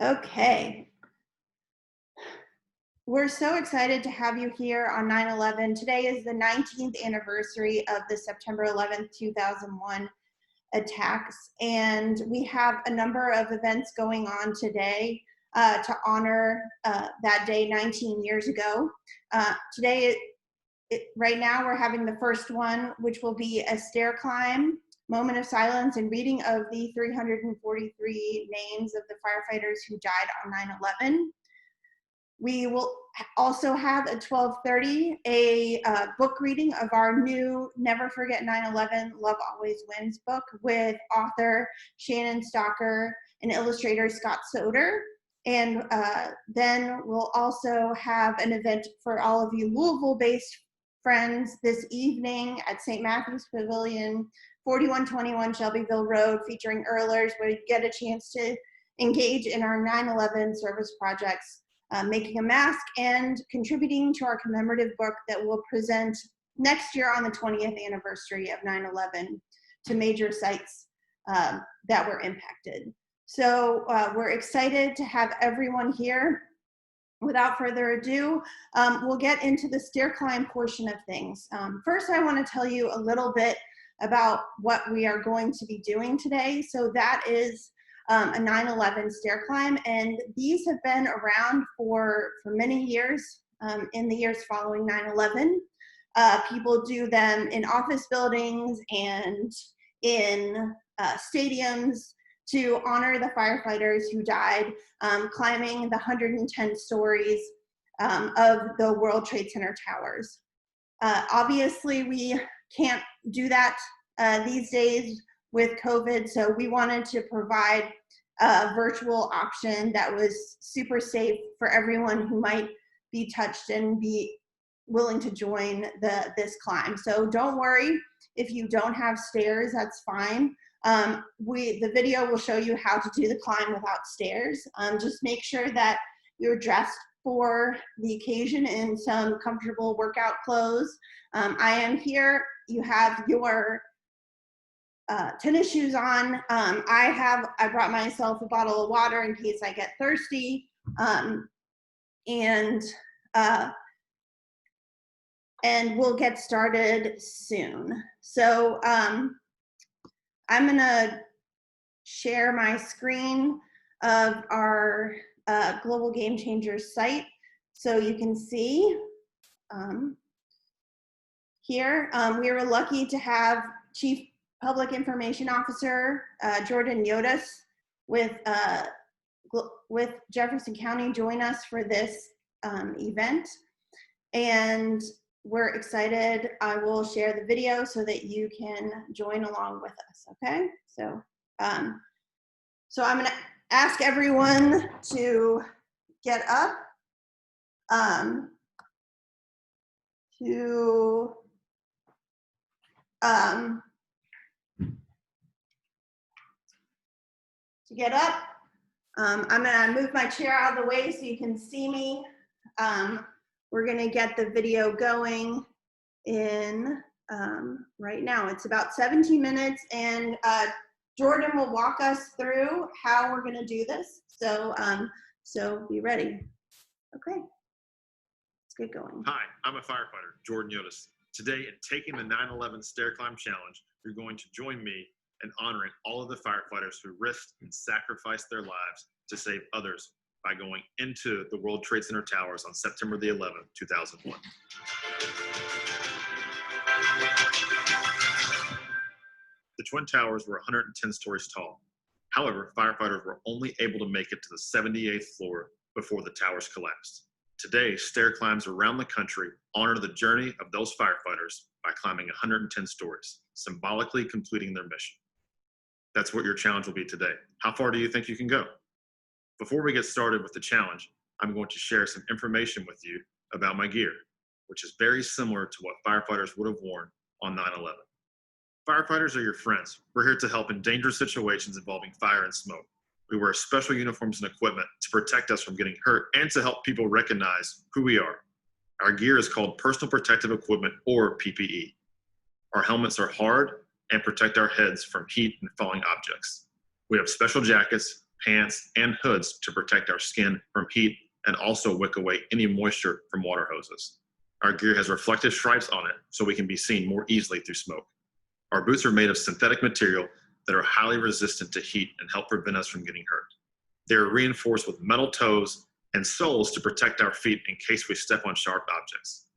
Okay. We're so excited to have you here on 9/11. Today is the 19th anniversary of the September 11th, 2001 attacks, and we have a number of events going on today to honor that day 19 years ago. Today, right now, we're having the first one, which will be a stair climb, moment of silence, and reading of the 343 names of the firefighters who died on 9/11. We will also have at 12:30 a book reading of our new Never Forget 9/11, Love Always Wins book with author Shannon Stocker and illustrator Scott Soder. And then we'll also have an event for all of you Louisville-based friends this evening at St. Matthew's Pavilion, 4121 Shelbyville Road, featuring Earlers, where you get a chance to engage in our 9/11 service projects. Making a mask and contributing to our commemorative book that we'll present next year on the 20th anniversary of 9/11 to major sites that were impacted. So we're excited to have everyone here. Without further ado, we'll get into the stair climb portion of things. First, I want to tell you a little bit about what we are going to be doing today. So that is a 9/11 stair climb, and these have been around for many years. In the years following 9/11, people do them in office buildings and in stadiums to honor the firefighters who died climbing the 110 stories of the World Trade Center towers. Obviously, we can't do that these days with COVID, so we wanted to provide a virtual option that was super safe for everyone who might be touched and be willing to join this climb. So don't worry if you don't have stairs, that's fine. The video will show you how to do the climb without stairs. Just make sure that you're dressed for the occasion in some comfortable workout clothes. I am here. You have your tennis shoes on. I brought myself a bottle of water in case I get thirsty, and we'll get started soon. So I'm gonna share my screen of our Global Game Changers site so you can see here. We were lucky to have Chief Public Information Officer Jordan Yuodis with Jefferson County join us for this event, and we're excited. I will share the video so that you can join along with us. Okay, so I'm going to ask everyone to get up to get up. I'm gonna move my chair out of the way so you can see me. We're gonna get the video going in right now. It's about 17 minutes, and Jordan will walk us through how we're gonna do this. So, so be ready. Okay, let's get going. Hi, I'm a firefighter, Jordan Yuodis. Today, in taking the 9/11 Stair Climb Challenge, you're going to join me in honoring all of the firefighters who risked and sacrificed their lives to save others by going into the World Trade Center towers on September the 11th, 2001. The Twin Towers were 110 stories tall. However, firefighters were only able to make it to the 78th floor before the towers collapsed. Today, stair climbs around the country honor the journey of those firefighters by climbing 110 stories, symbolically completing their mission. That's what your challenge will be today. How far do you think you can go? Before we get started with the challenge, I'm going to share some information with you about my gear, which is very similar to what firefighters would have worn on 9/11. Firefighters are your friends. We're here to help in dangerous situations involving fire and smoke. We wear special uniforms and equipment to protect us from getting hurt and to help people recognize who we are. Our gear is called personal protective equipment, or PPE. Our helmets are hard and protect our heads from heat and falling objects. We have special jackets, pants, and hoods to protect our skin from heat and also wick away any moisture from water hoses. Our gear has reflective stripes on it so we can be seen more easily through smoke. Our boots are made of synthetic material that are highly resistant to heat and help prevent us from getting hurt. They are reinforced with metal toes and soles to protect our feet in case we step on sharp objects.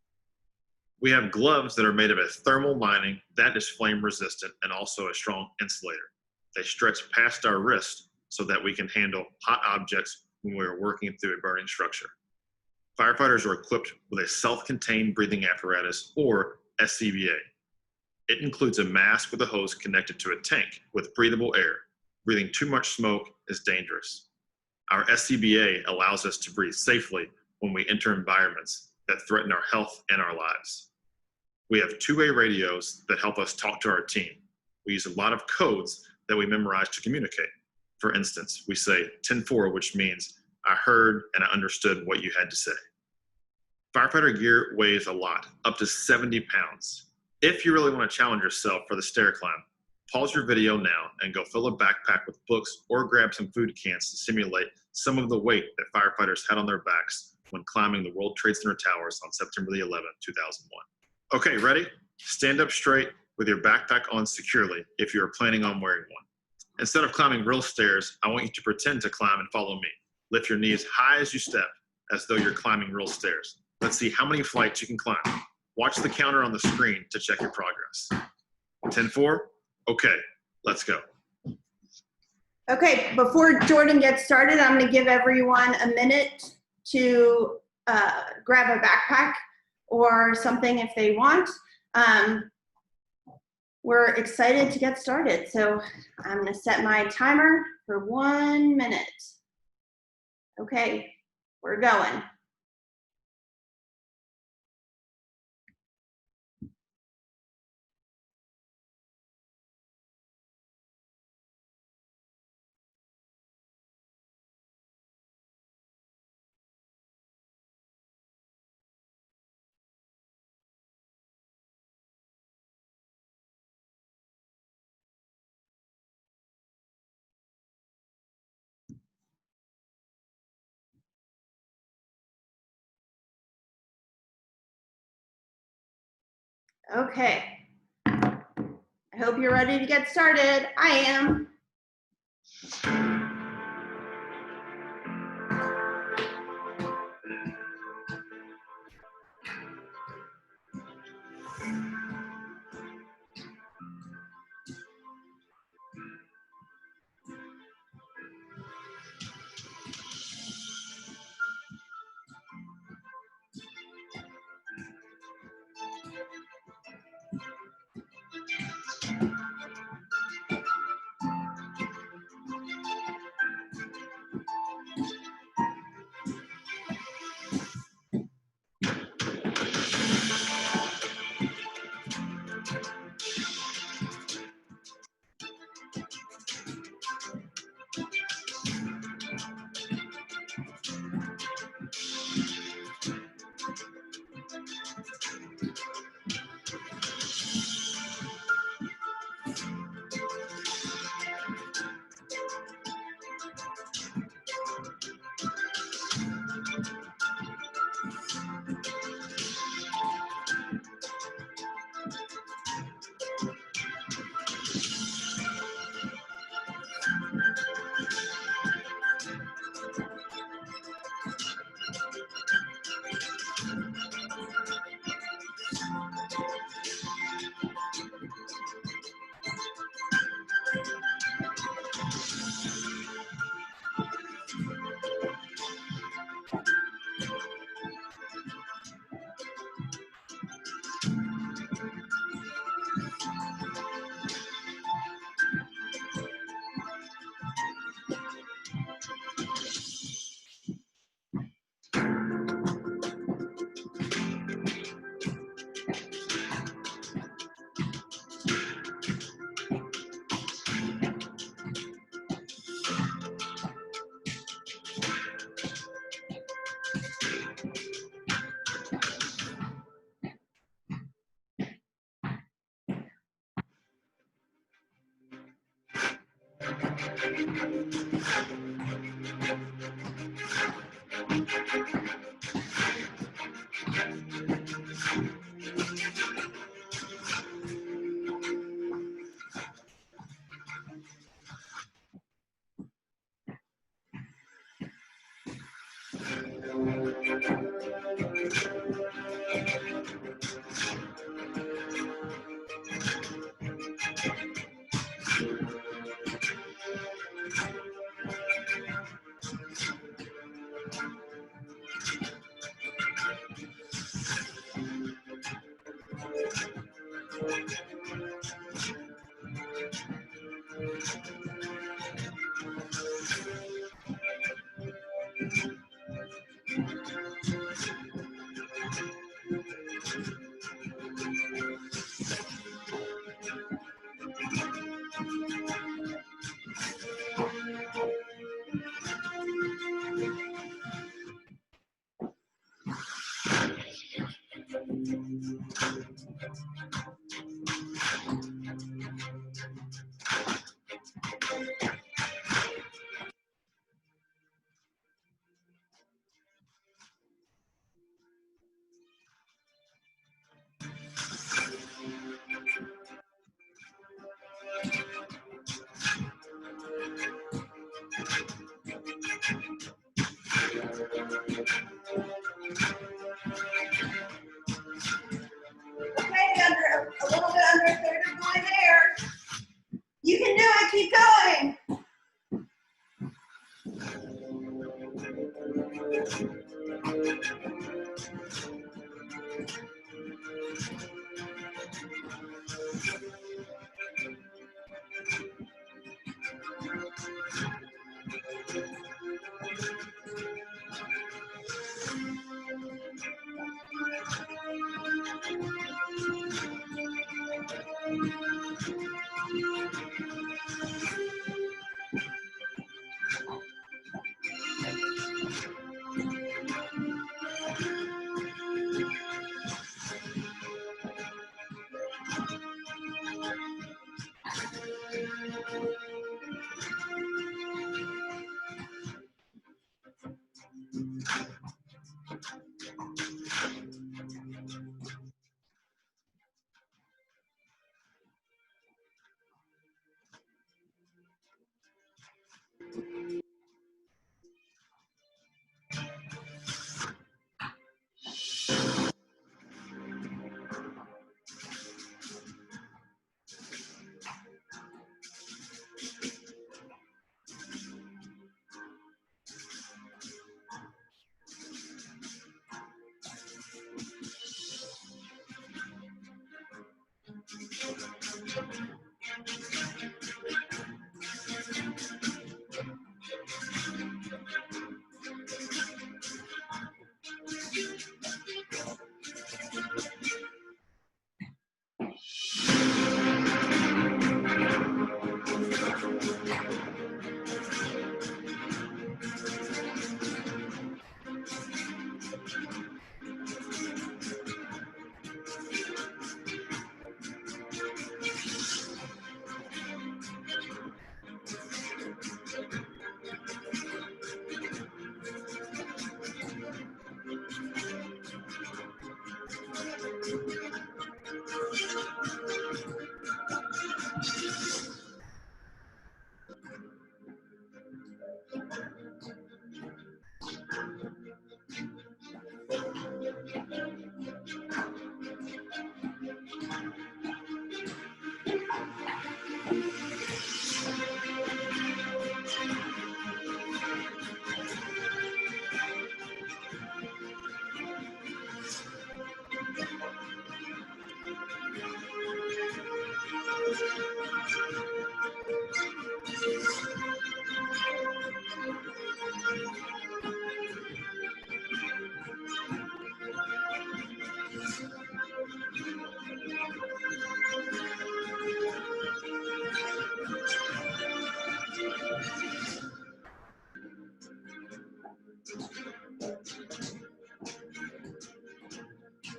We have gloves that are made of a thermal lining that is flame resistant and also a strong insulator. They stretch past our wrist so that we can handle hot objects when we are working through a burning structure. Firefighters are equipped with a self-contained breathing apparatus, or SCBA. It includes a mask with a hose connected to a tank with breathable air. Breathing too much smoke is dangerous. Our SCBA allows us to breathe safely when we enter environments that threaten our health and our lives. We have two-way radios that help us talk to our team. We use a lot of codes that we memorize to communicate. For instance, we say 10-4, which means I heard and I understood what you had to say. Firefighter gear weighs a lot, up to 70 pounds. If you really want to challenge yourself for the stair climb, pause your video now and go fill a backpack with books or grab some food cans to simulate some of the weight that firefighters had on their backs when climbing the World Trade Center towers on September the 11th, 2001. Okay, ready? Stand up straight with your backpack on securely if you are planning on wearing one. Instead of climbing real stairs, I want you to pretend to climb and follow me. Lift your knees high as you step, as though you're climbing real stairs. Let's see how many flights you can climb. Watch the counter on the screen to check your progress. 10-4? Okay, let's go. Okay, before Jordan gets started, I'm going to give everyone a minute to grab a backpack or something if they want. We're excited to get started, so I'm going to set my timer for 1 minute. Okay, we're going. Okay, I hope you're ready to get started. I am.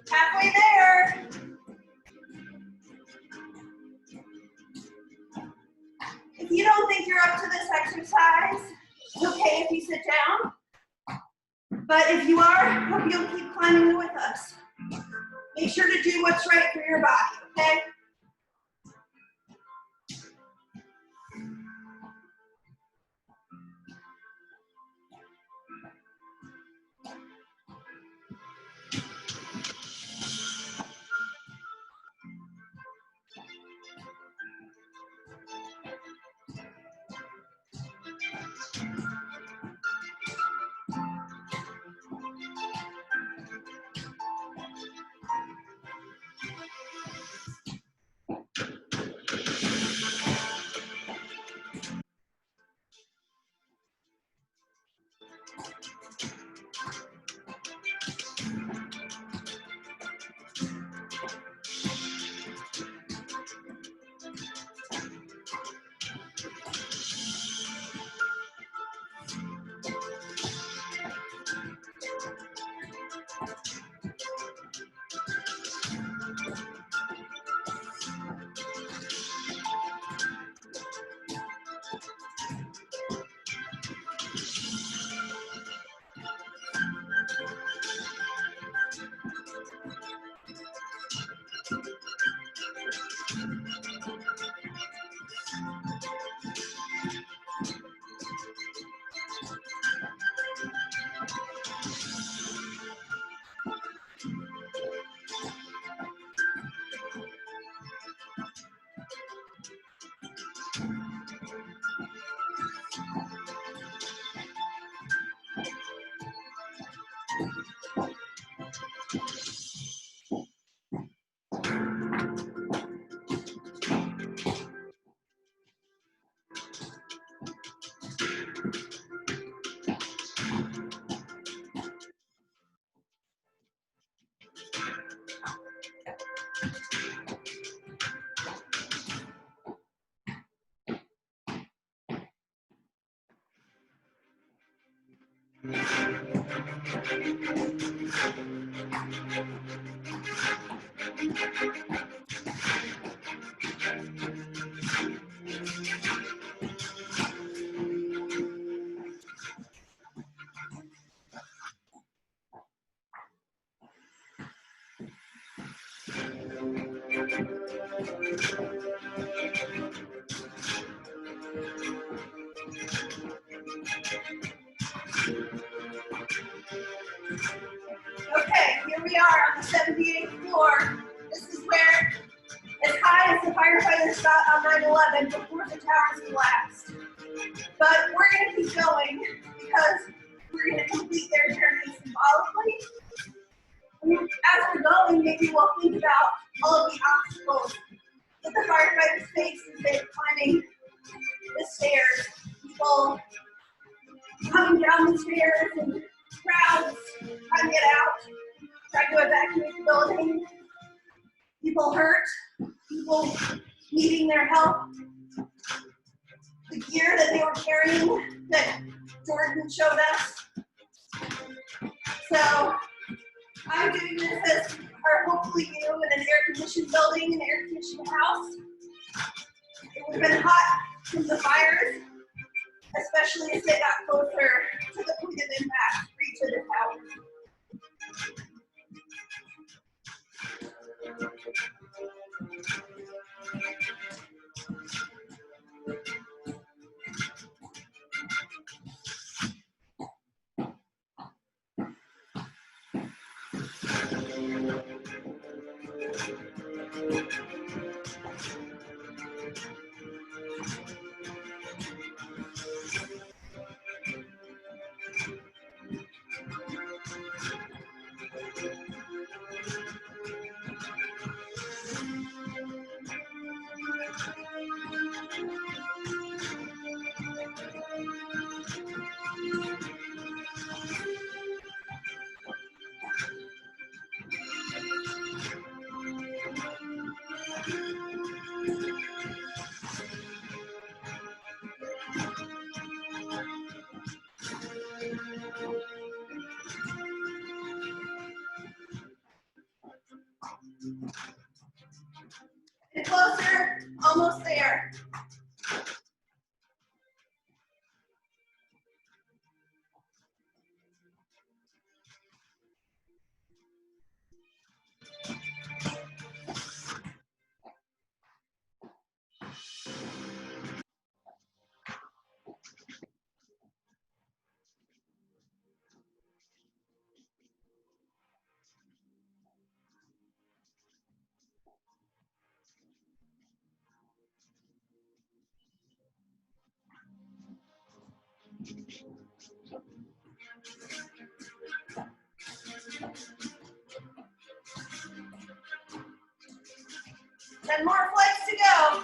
Halfway there. If you don't think you're up to this exercise, it's okay if you sit down. But if you are, hope you'll keep climbing with us. Make sure to do what's right for your body, okay? Okay, here we are on the 78th floor. This is where, as high as the firefighters got on 9/11 before the towers collapsed. But we're going to keep going because we're going to complete their journey symbolically. As we're going, maybe we'll think about all of the obstacles that the firefighters face as they're climbing the stairs. People coming down the stairs and crowds trying to get out, trying to evacuate the building. People hurt, people needing their help. The gear that they were carrying that Jordan showed us. So I'm doing this as, or hopefully you, in an air-conditioned building, an air-conditioned house. It would have been hot from the fires, especially as they got closer to the point of impact to reach the towers. Get closer, almost there. Ten more flights to go.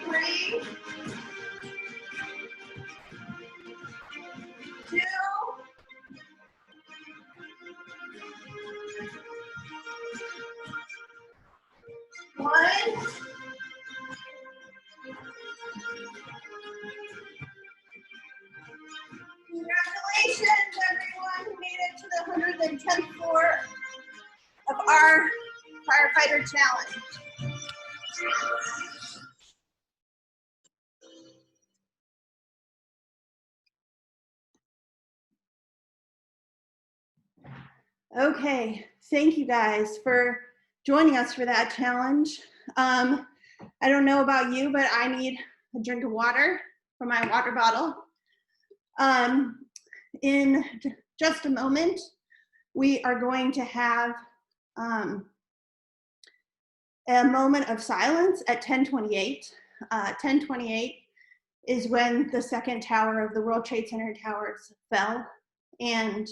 Three, two, one. Congratulations, everyone who made it to the 110th floor of our Firefighter Challenge. Okay, thank you guys for joining us for that challenge. I don't know about you, but I need a drink of water from my water bottle. In just a moment, we are going to have a moment of silence at 10:28. 10:28 is when the second tower of the World Trade Center towers fell, and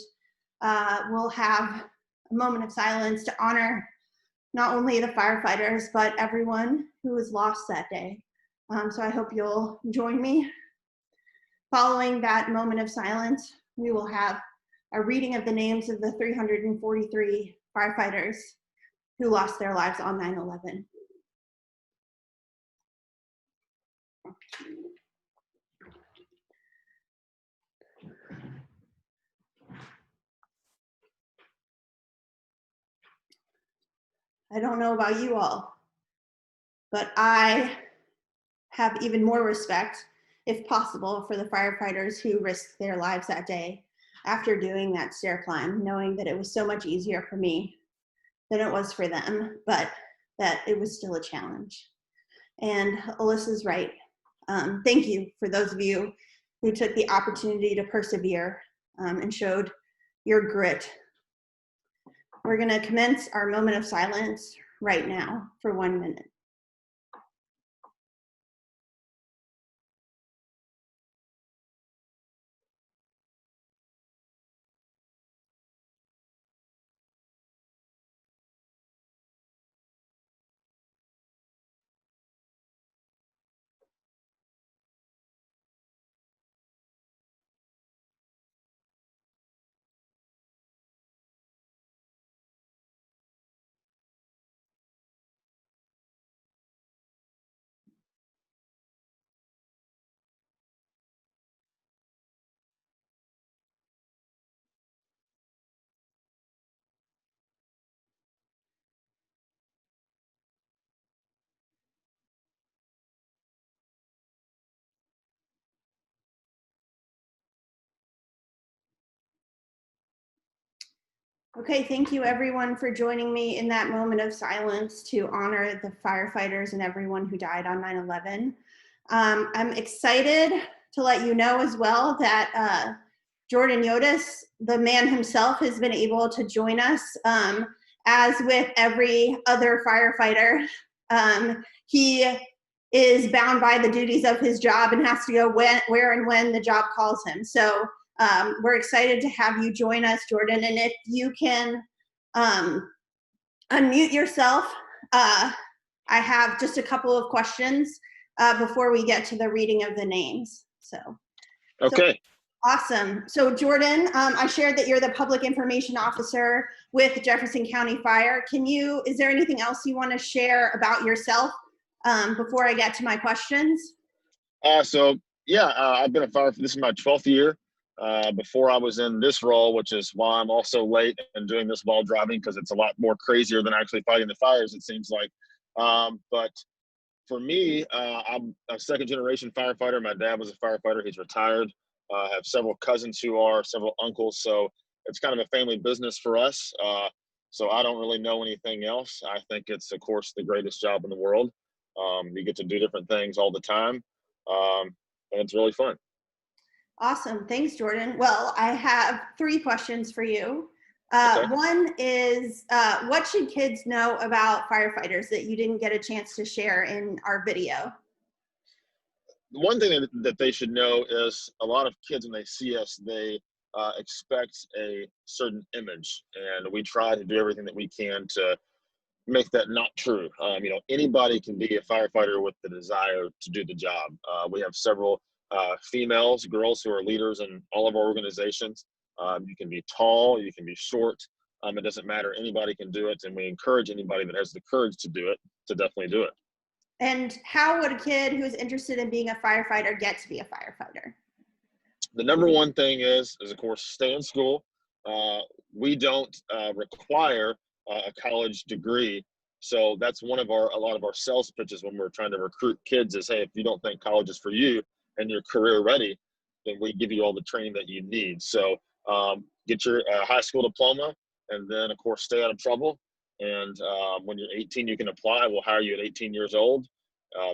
we'll have a moment of silence to honor not only the firefighters, but everyone who was lost that day. So I hope you'll join me. Following that moment of silence, we will have a reading of the names of the 343 firefighters who lost their lives on 9/11. I don't know about you all, but I have even more respect, if possible, for the firefighters who risked their lives that day after doing that stair climb, knowing that it was so much easier for me than it was for them, but that it was still a challenge. And Alyssa's right. Thank you for those of you who took the opportunity to persevere and showed your grit. We're going to commence our moment of silence right now for 1 minute. Okay, thank you everyone for joining me in that moment of silence to honor the firefighters and everyone who died on 9/11. I'm excited to let you know as well that Jordan Yuodis, the man himself, has been able to join us. As with every other firefighter, he is bound by the duties of his job and has to go where and when the job calls him. So we're excited to have you join us, Jordan. And if you can unmute yourself, I have just a couple of questions before we get to the reading of the names. Okay. Awesome. So Jordan, I shared that you're the public information officer with Jefferson County Fire. Is there anything else you want to share about yourself before I get to my questions? I've been a firefighter. This is my 12th year. Before I was in this role, which is why I'm also late and doing this while driving, because it's a lot more crazier than actually fighting the fires, it seems like. But for me, I'm a second generation firefighter. My dad was a firefighter. He's retired. I have several cousins who are, several uncles. So it's kind of a family business for us. So I don't really know anything else. I think it's, of course, the greatest job in the world. You get to do different things all the time. And it's really fun. Awesome. Thanks, Jordan. Well, I have 3 questions for you. Okay. One is, what should kids know about firefighters that you didn't get a chance to share in our video? One thing that they should know is a lot of kids, when they see us, they expect a certain image, and we try to do everything that we can to make that not true. Anybody can be a firefighter with the desire to do the job. We have several girls who are leaders in all of our organizations. You can be tall, you can be short. It doesn't matter. Anybody can do it, and we encourage anybody that has the courage to do it to definitely do it. And how would a kid who's interested in being a firefighter get to be a firefighter? The number one thing is of course, stay in school. We don't require a college degree. So that's a lot of our sales pitches when we're trying to recruit kids is, hey, if you don't think college is for you and you're career ready, then we give you all the training that you need. So get your high school diploma, and then of course, stay out of trouble. And when you're 18, you can apply. We'll hire you at 18 years old.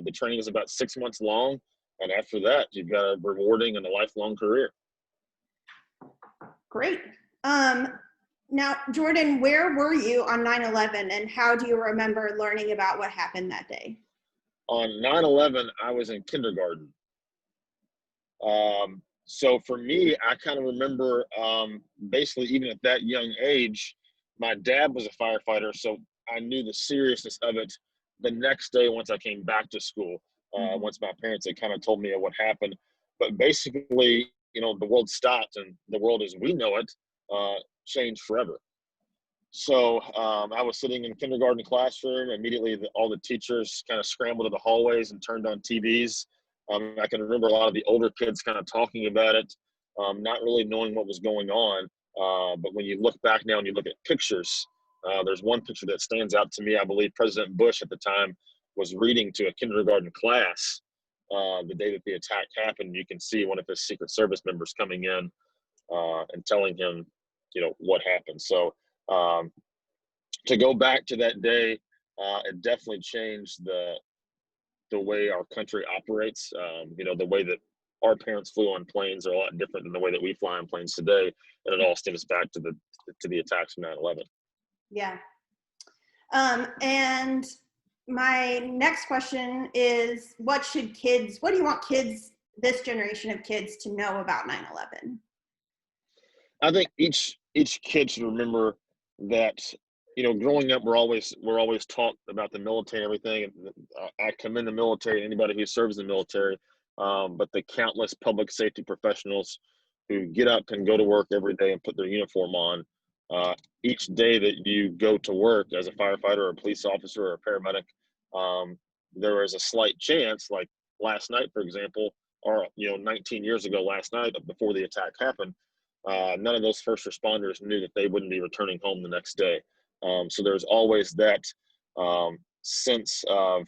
The training is about 6 months long. And after that, you've got a rewarding and a lifelong career. Great. Now, Jordan, where were you on 9/11 and how do you remember learning about what happened that day? On 9/11, I was in kindergarten. So for me, I kind of remember basically even at that young age, my dad was a firefighter, so I knew the seriousness of it the next day once I came back to school, once my parents had kind of told me of what happened. But basically, the world stopped and the world as we know it changed forever. So I was sitting in kindergarten classroom. Immediately, all the teachers kind of scrambled to the hallways and turned on TVs. I can remember a lot of the older kids kind of talking about it, not really knowing what was going on. But when you look back now and you look at pictures, there's one picture that stands out to me. I believe President Bush at the time was reading to a kindergarten class the day that the attack happened. You can see one of his Secret Service members coming in and telling him, what happened. So to go back to that day, it definitely changed the way our country operates. The way that our parents flew on planes are a lot different than the way that we fly on planes today, and it all stems back to the attacks from 9/11. Yeah. And my next question is, what do you want this generation of kids to know about 9/11? I think each kid should remember that, growing up, we're always taught about the military and everything. And I commend the military, anybody who serves in the military, but the countless public safety professionals who get up and go to work every day and put their uniform on. Each day that you go to work as a firefighter or a police officer or a paramedic, there is a slight chance, like last night, for example, or 19 years ago last night before the attack happened, none of those first responders knew that they wouldn't be returning home the next day. So there's always that sense of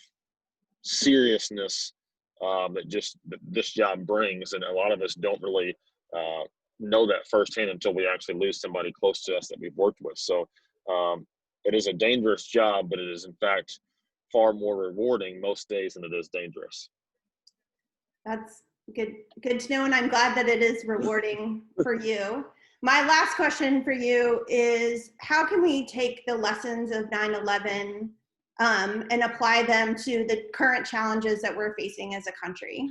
seriousness that this job brings, and a lot of us don't really know that firsthand until we actually lose somebody close to us that we've worked with. So it is a dangerous job, but it is in fact far more rewarding most days than it is dangerous. That's good to know, and I'm glad that it is rewarding for you. My last question for you is, how can we take the lessons of 9/11 and apply them to the current challenges that we're facing as a country?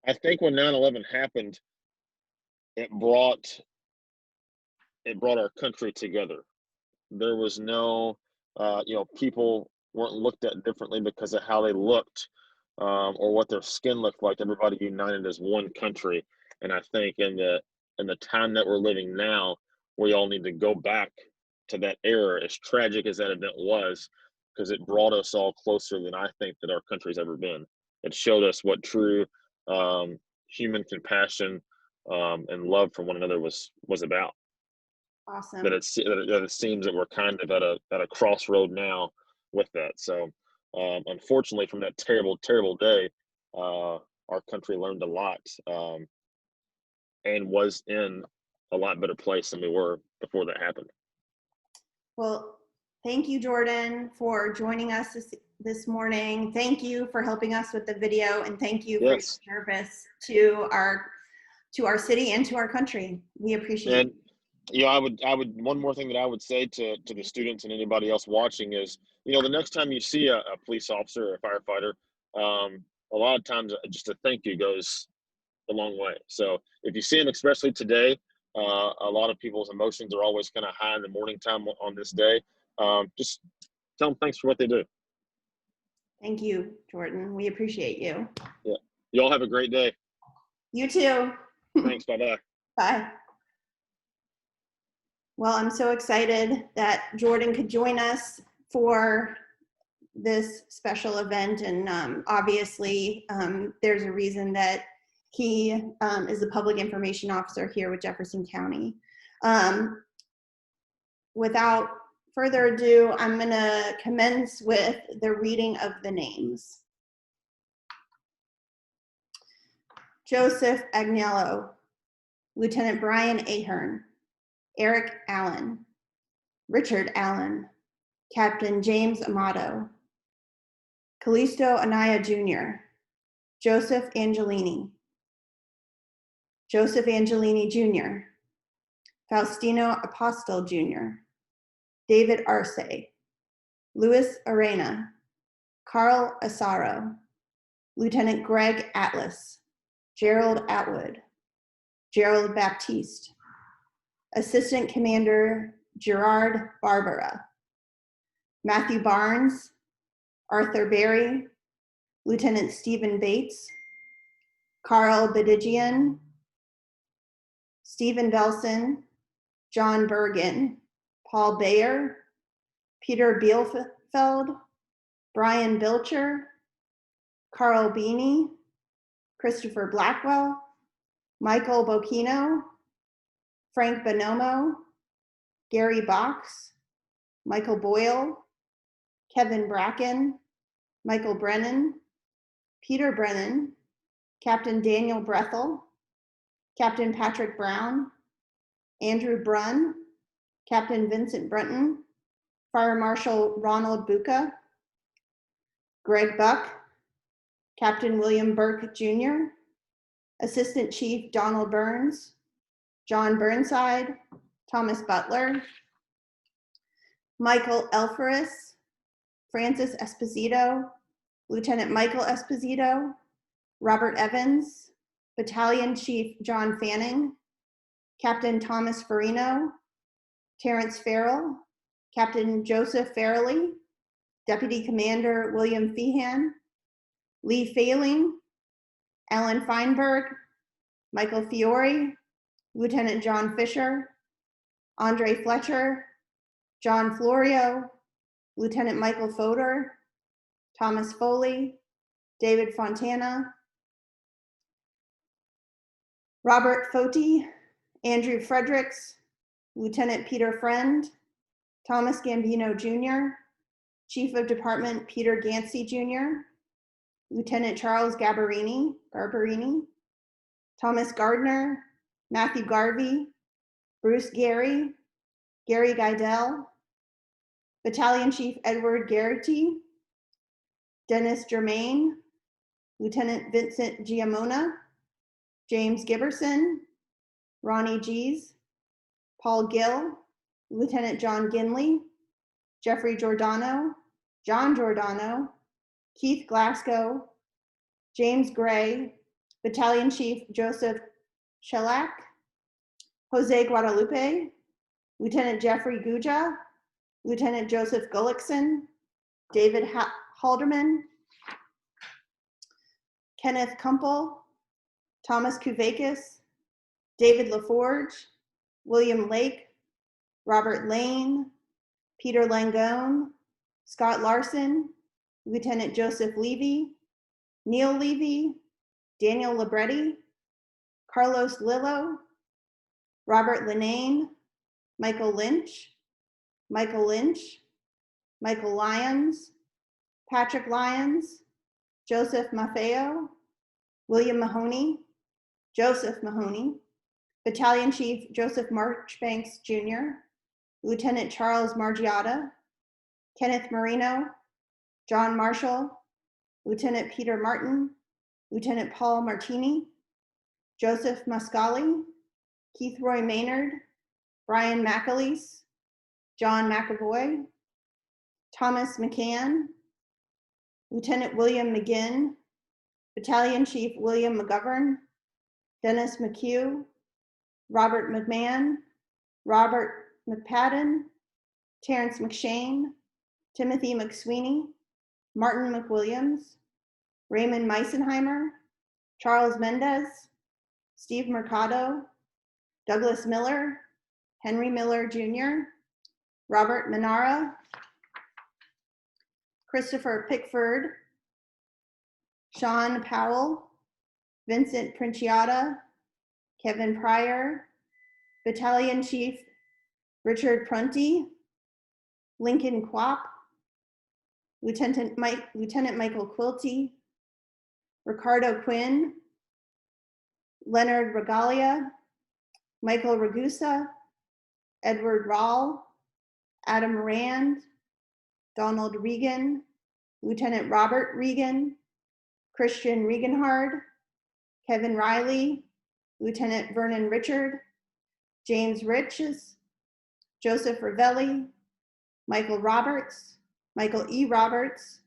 I think when 9/11 happened, it brought our country together. There was no, people weren't looked at differently because of how they looked or what their skin looked like. Everybody united as one country. And I think in the time that we're living now, we all need to go back to that era, as tragic as that event was, because it brought us all closer than I think that our country's ever been. It showed us what true human compassion and love for one another was about. Awesome. That it seems that we're kind of at a crossroad now with that. So unfortunately, from that terrible day, our country learned a lot and was in a lot better place than we were before that happened. Well, thank you, Jordan, for joining us this morning. Thank you for helping us with the video, and thank you for your service to our city and to our country. We appreciate it. I would one more thing that I would say to the students and anybody else watching is, the next time you see a police officer or a firefighter, a lot of times just a thank you goes a long way. So if you see them, especially today, a lot of people's emotions are always kind of high in the morning time on this day. Just tell them thanks for what they do. Thank you, Jordan. We appreciate you. Yeah. You all have a great day. You too. Thanks. Bye-bye. Bye. Well, I'm so excited that Jordan could join us for this special event. And obviously, there's a reason that he is a public information officer here with Jefferson County. Without further ado, I'm going to commence with the reading of the names. Joseph Agnello, Lieutenant Brian Ahern, Eric Allen, Richard Allen, Captain James Amato, Callisto Anaya Jr., Joseph Angelini Jr., Faustino Apostol Jr., David Arce, Luis Arena, Carl Asaro, Lieutenant Greg Atlas, Gerald Atwood, Gerald Baptiste, Assistant Commander Gerard Barbara, Matthew Barnes, Arthur Berry, Lieutenant Stephen Bates, Carl Bedigian, Stephen Belson, John Bergen, Paul Bayer, Peter Bielfeld, Brian Bilcher, Carl Beanie, Christopher Blackwell, Michael Bocchino, Frank Bonomo, Gary Box, Michael Boyle, Kevin Bracken, Michael Brennan, Peter Brennan, Captain Daniel Brethel, Captain Patrick Brown, Andrew Brunn, Captain Vincent Brunton, Fire Marshal Ronald Buca, Greg Buck, Captain William Burke Jr., Assistant Chief Donald Burns, John Burnside, Thomas Butler, Michael Elferis, Francis Esposito, Lieutenant Michael Esposito, Robert Evans, Battalion Chief John Fanning, Captain Thomas Farino, Terrence Farrell, Captain Joseph Farrelly, Deputy Commander William Feehan, Lee Failing, Alan Feinberg, Michael Fiore, Lieutenant John Fisher, Andre Fletcher, John Florio, Lieutenant Michael Fodor, Thomas Foley, David Fontana, Robert Foti, Andrew Fredericks, Lieutenant Peter Friend, Thomas Gambino Jr., Chief of Department Peter Gansey Jr., Lieutenant Charles Garbarini, Thomas Gardner, Matthew Garvey, Bruce Gary, Gary Guidel, Battalion Chief Edward Garrity, Dennis Germain, Lieutenant Vincent Giamona, James Giberson, Ronnie Gies, Paul Gill, Lieutenant John Ginley, Jeffrey Giordano, John Giordano, Keith Glasgow, James Gray, Battalion Chief Joseph Shellac, Jose Guadalupe, Lieutenant Jeffrey Guja, Lieutenant Joseph Gullickson, David Halderman, Kenneth Kumpel, Thomas Kuvakis, David LaForge, William Lake, Robert Lane, Peter Langone, Scott Larson, Lieutenant Joseph Levy, Neil Levy, Daniel Libretti, Carlos Lillo, Robert Linane, Michael Lynch, Michael Lyons, Patrick Lyons, Joseph Maffeo, William Mahoney, Joseph Mahoney, Battalion Chief Joseph Marchbanks Jr., Lieutenant Charles Margiotta, Kenneth Marino, John Marshall, Lieutenant Peter Martin, Lieutenant Paul Martini, Joseph Mascali, Keith Roy Maynard, Brian McAleese, John McAvoy, Thomas McCann, Lieutenant William McGinn, Battalion Chief William McGovern, Dennis McHugh, Robert McMahon, Robert McPadden, Terrence McShane, Timothy McSweeney, Martin McWilliams, Raymond Meisenheimer, Charles Mendez, Steve Mercado, Douglas Miller, Henry Miller Jr., Robert Manara, Christopher Pickford, Sean Powell, Vincent Princiata, Kevin Pryor, Battalion Chief Richard Prunty, Lincoln Quap, Lieutenant Michael Quilty, Ricardo Quinn, Leonard Regalia, Michael Ragusa, Edward Rahl, Adam Rand, Donald Regan, Lieutenant Robert Regan, Christian Regenhard, Kevin Riley, Lieutenant Vernon Richard, James Riches, Joseph Ravelli, Michael Roberts, Michael E. Roberts,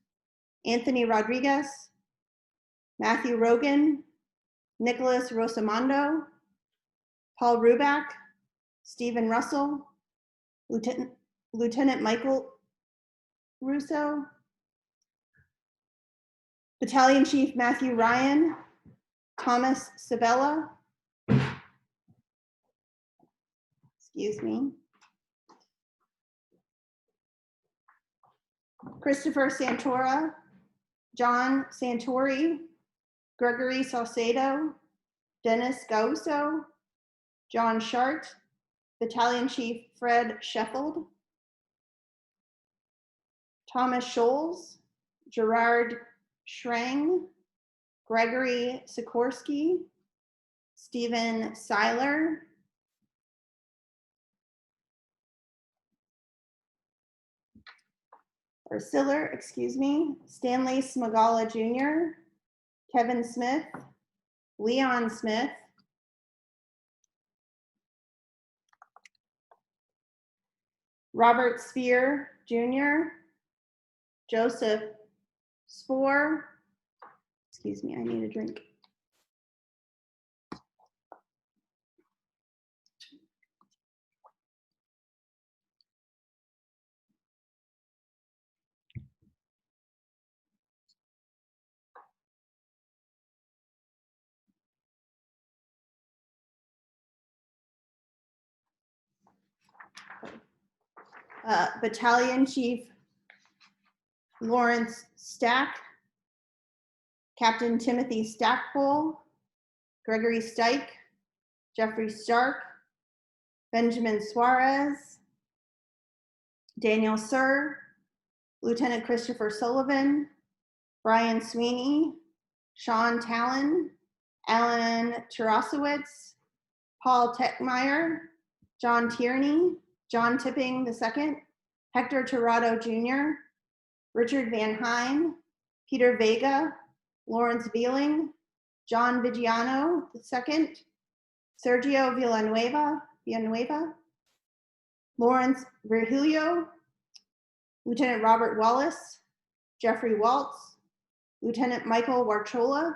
Anthony Rodriguez, Matthew Rogan, Nicholas Rosamondo, Paul Ruback, Stephen Russell, Lieutenant Michael Russo, Battalion Chief Matthew Ryan, Thomas Sabella, excuse me, Christopher Santora, John Santori, Gregory Salcedo, Dennis Gauso, John Shart, Battalion Chief Fred Sheffield, Thomas Scholes, Gerard Schrang, Gregory Sikorsky, Stephen Seiler, or Siller, excuse me, Stanley Smagala Jr., Kevin Smith, Leon Smith, Robert Spear Jr., Joseph Spoor, excuse me, I need a drink. Battalion Chief Lawrence Stack, Captain Timothy Stackpole, Gregory Stike, Jeffrey Stark, Benjamin Suarez, Daniel Sir, Lieutenant Christopher Sullivan, Brian Sweeney, Sean Talon, Alan Tarasowitz, Paul Techmeyer, John Tierney, John Tipping II, Hector Tirado Jr., Richard Van Hine, Peter Vega, Lawrence Vealing, John Vigiano II, Sergio Villanueva, Lawrence Virgilio, Lieutenant Robert Wallace, Jeffrey Waltz, Lieutenant Michael Warchola,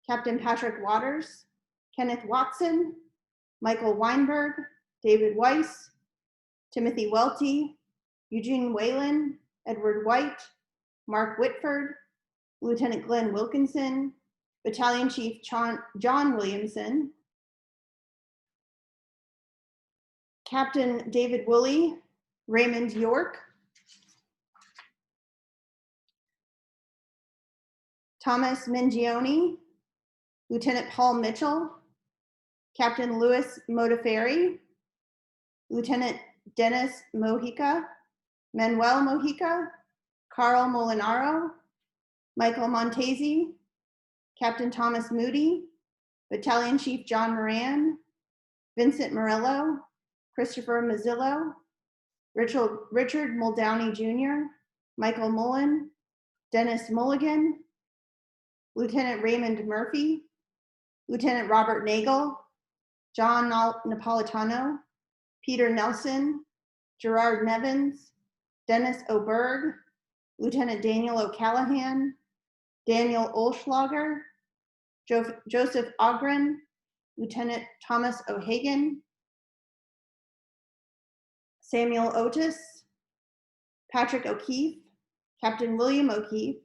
Captain Patrick Waters, Kenneth Watson, Michael Weinberg, David Weiss, Timothy Welty, Eugene Whalen, Edward White, Mark Whitford, Lieutenant Glenn Wilkinson, Battalion Chief John Williamson, Captain David Woolley, Raymond York, Thomas Mingione, Lieutenant Paul Mitchell, Captain Louis Modaferri, Lieutenant Dennis Mojica, Manuel Mojica, Carl Molinaro, Michael Montesi, Captain Thomas Moody, Battalion Chief John Moran, Vincent Morello, Christopher Mazzillo, Richard Muldowney Jr., Michael Mullen, Dennis Mulligan, Lieutenant Raymond Murphy, Lieutenant Robert Nagel, John Napolitano, Peter Nelson, Gerard Nevins, Dennis Oberg, Lieutenant Daniel O'Callahan, Daniel Olschlager, Joseph Ogren, Lieutenant Thomas O'Hagan, Samuel Otis, Patrick O'Keefe, Captain William O'Keefe,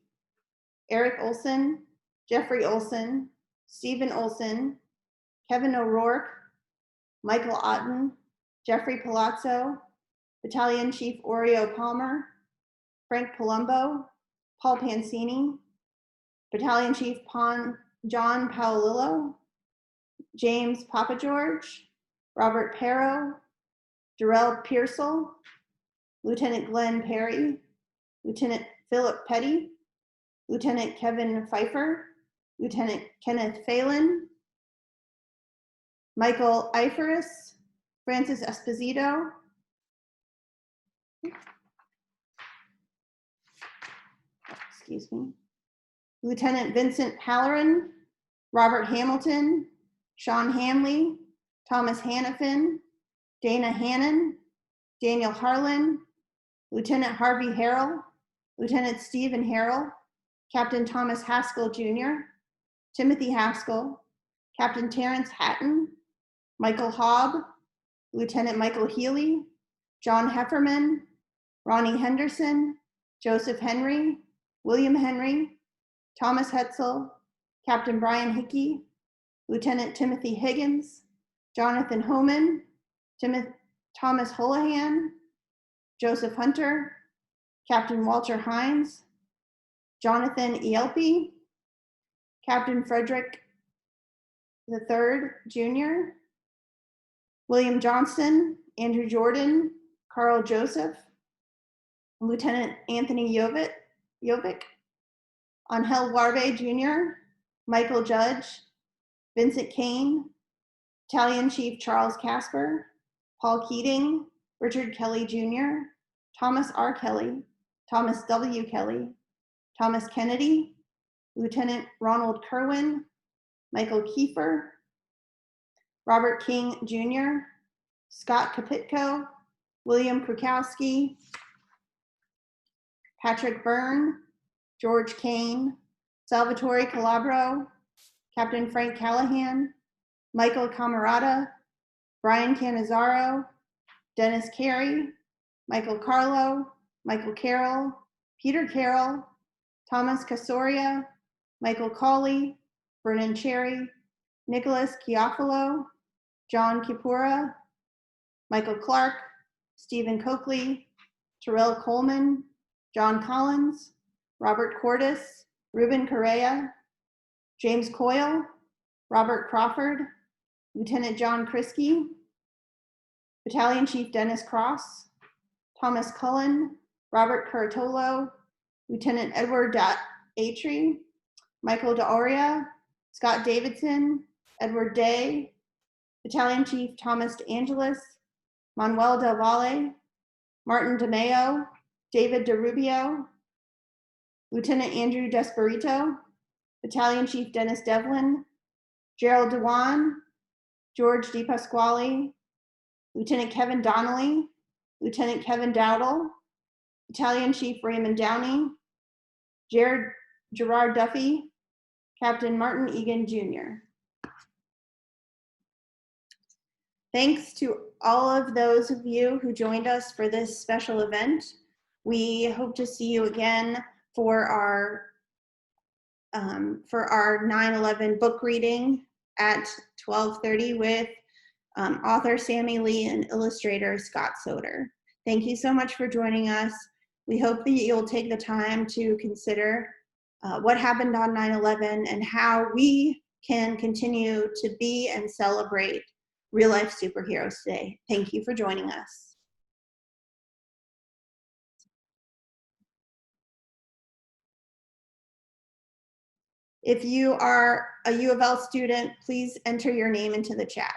Eric Olson, Jeffrey Olson, Stephen Olson, Kevin O'Rourke, Michael Otten, Jeffrey Palazzo, Battalion Chief Oreo Palmer, Frank Palumbo, Paul Pansini, Battalion Chief John Paolillo, James Papageorge, Robert Perro, Darrell Pearsall, Lieutenant Glenn Perry, Lieutenant Philip Petty, Lieutenant Kevin Pfeiffer, Lieutenant Kenneth Phelan, Michael Eiferis, Francis Esposito, Excuse me. Lieutenant Vincent Halloran, Robert Hamilton, Sean Hamley, Thomas Hannafin, Dana Hannon, Daniel Harlan, Lieutenant Harvey Harrell, Lieutenant Stephen Harrell, Captain Thomas Haskell Jr., Timothy Haskell, Captain Terrence Hatton, Michael Hobb, Lieutenant Michael Healy, John Hefferman, Ronnie Henderson, Joseph Henry, William Henry, Thomas Hetzel, Captain Brian Hickey, Lieutenant Timothy Higgins, Jonathan Homan, Thomas Holohan, Joseph Hunter, Captain Walter Hines, Jonathan Ielpi, Captain Frederick III Jr., William Johnston, Andrew Jordan, Carl Joseph, Lieutenant Anthony Jovic, Angel Warbe Jr., Michael Judge, Vincent Kane, Battalion Chief Charles Casper, Paul Keating, Richard Kelly Jr., Thomas R. Kelly, Thomas W. Kelly, Thomas Kennedy, Lieutenant Ronald Kerwin, Michael Kiefer, Robert King Jr., Scott Kapitko, William Krukowski, Patrick Byrne, George Kane, Salvatore Calabro, Captain Frank Callahan, Michael Camarata, Brian Cannizzaro, Dennis Carey, Michael Carlo, Michael Carroll, Peter Carroll, Thomas Casoria, Michael Cawley, Vernon Cherry, Nicholas Chiafalo, John Kipura, Michael Clark, Stephen Coakley, Terrell Coleman, John Collins, Robert Cordis, Ruben Correa, James Coyle, Robert Crawford, Lieutenant John Kriske, Battalion Chief Dennis Cross, Thomas Cullen, Robert Curatolo, Lieutenant Edward Atry, Michael D'Auria, Scott Davidson, Edward Day, Battalion Chief Thomas DeAngelis, Manuel Del Valle, Martin DeMeo, David DeRubio, Lieutenant Andrew Desperito, Battalion Chief Dennis Devlin, Gerald Dewan, George DePasquale, Lieutenant Kevin Donnelly, Lieutenant Kevin Dowdle, Battalion Chief Raymond Downey, Gerard Duffy, Captain Martin Egan Jr. Thanks to all of those of you who joined us for this special event. We hope to see you again for our 9/11 book reading at 12:30 with author Sammy Lee and illustrator Scott Soder. Thank you so much for joining us. We hope that you'll take the time to consider what happened on 9/11 and how we can continue to be and celebrate real-life superheroes today. Thank you for joining us. If you are a U of L student, please enter your name into the chat.